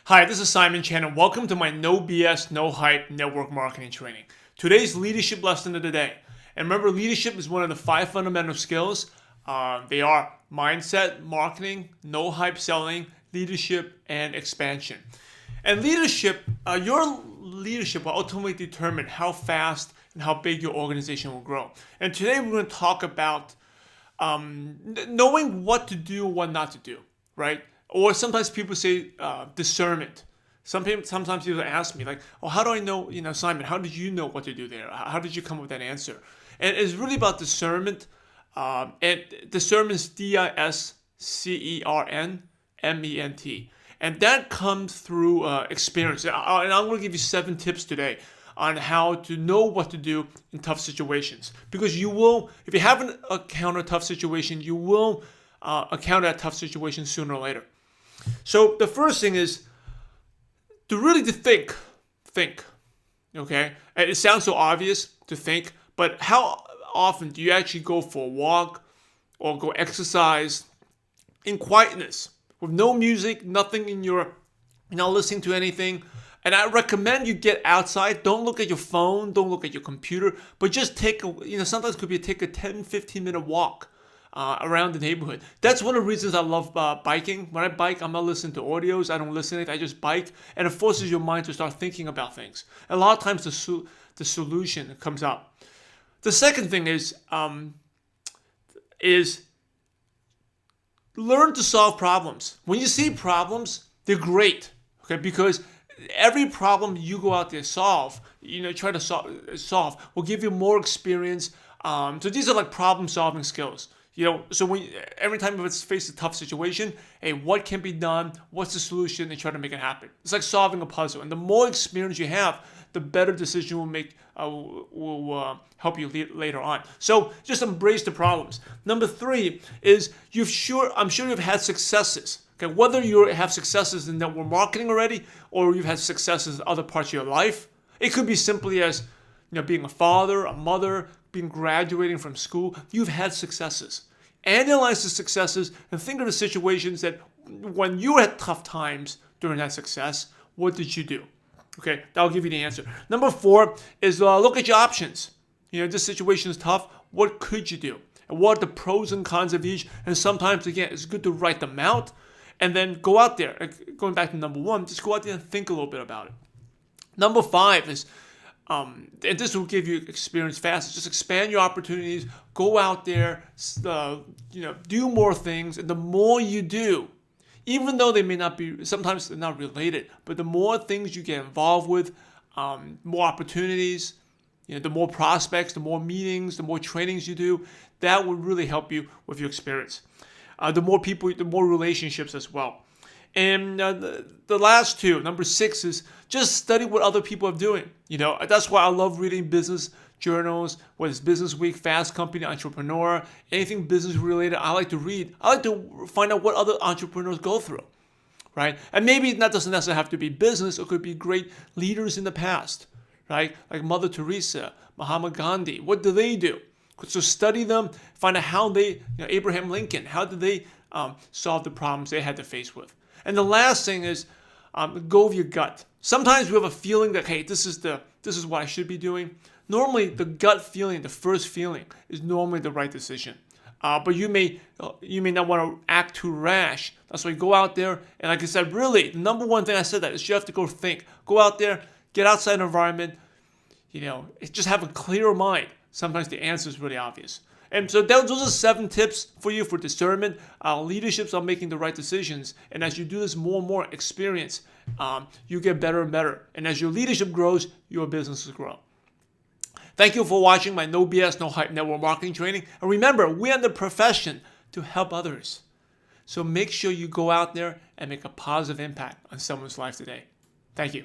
Hi, this is Simon Chan and welcome to my No BS, No Hype network marketing training. Today's leadership lesson of the day. And remember, leadership is one of the 5 fundamental skills. They are mindset, marketing, no hype selling, leadership, and expansion. And leadership, your leadership will ultimately determine how fast and how big your organization will grow. And today we're going to talk about knowing what to do and what not to do, right? Or sometimes people say discernment. Sometimes people ask me like, "Oh, how do I know? Simon, how did you know what to do there? How did you come up with that answer?" And it's really about discernment. And discernment is DISCERNMENT, and that comes through experience. And I'm going to give you 7 tips today on how to know what to do in tough situations. Because you will, if you haven't encountered a tough situation, you will encounter that tough situation sooner or later. So the first thing is to think, okay? And it sounds so obvious to think, but how often do you actually go for a walk or go exercise in quietness with no music, nothing you're not listening to anything? And I recommend you get outside. Don't look at your phone, don't look at your computer, but just sometimes it could be take a 10, 15-minute walk around the neighborhood. That's one of the reasons I love biking. When I bike, I'm not listening to audios. I don't listen to it. I just bike, and it forces your mind to start thinking about things. A lot of times, the solution comes up. The second thing is learn to solve problems. When you see problems, they're great, okay? Because every problem you go out there try to solve will give you more experience. So these are like problem-solving skills. So every time it's faced a tough situation, hey, what can be done? What's the solution? And try to make it happen. It's like solving a puzzle. And the more experience you have, the better decision will help you later on. So just embrace the problems. Number 3 is I'm sure you've had successes. Okay, whether you have successes in network marketing already, or you've had successes in other parts of your life. It could be simply as being a father, a mother, graduating from school. You've had successes. Analyze the successes and think of the situations that when you had tough times during that success, what did you do? Okay, that'll give you the answer. Number 4 is look at your options. This situation is tough. What could you do? And what are the pros and cons of each? And sometimes, again, it's good to write them out and then go out there. Going back to number 1, just go out there and think a little bit about it. Number 5 is, and this will give you experience faster. Just expand your opportunities. Go out there, do more things. And the more you do, even though they may not be, sometimes they're not related, but the more things you get involved with, more opportunities, the more prospects, the more meetings, the more trainings you do, that will really help you with your experience. The more people, the more relationships as well. And the last 2, number 6 is just study what other people are doing. That's why I love reading business journals, whether it's Business Week, Fast Company, Entrepreneur, anything business related. I like to read. I like to find out what other entrepreneurs go through, right? And maybe that doesn't necessarily have to be business. It could be great leaders in the past, right? Like Mother Teresa, Mahatma Gandhi. What do they do? So study them, find out how they, Abraham Lincoln, how did they solve the problems they had to face with. And the last thing is go with your gut. Sometimes we have a feeling that, hey, this is what I should be doing. Normally, the gut feeling, the first feeling, is normally the right decision. But you may not want to act too rash. That's why you go out there. And like I said, really, the number 1 thing I said that is you have to go think. Go out there, get outside the environment. Just have a clear mind. Sometimes the answer is really obvious. And so those are 7 tips for you for discernment. Leaderships are making the right decisions. And as you do this more and more experience, you get better and better. And as your leadership grows, your business will grow. Thank you for watching my No BS, No Hype network marketing training. And remember, we're in the profession to help others. So make sure you go out there and make a positive impact on someone's life today. Thank you.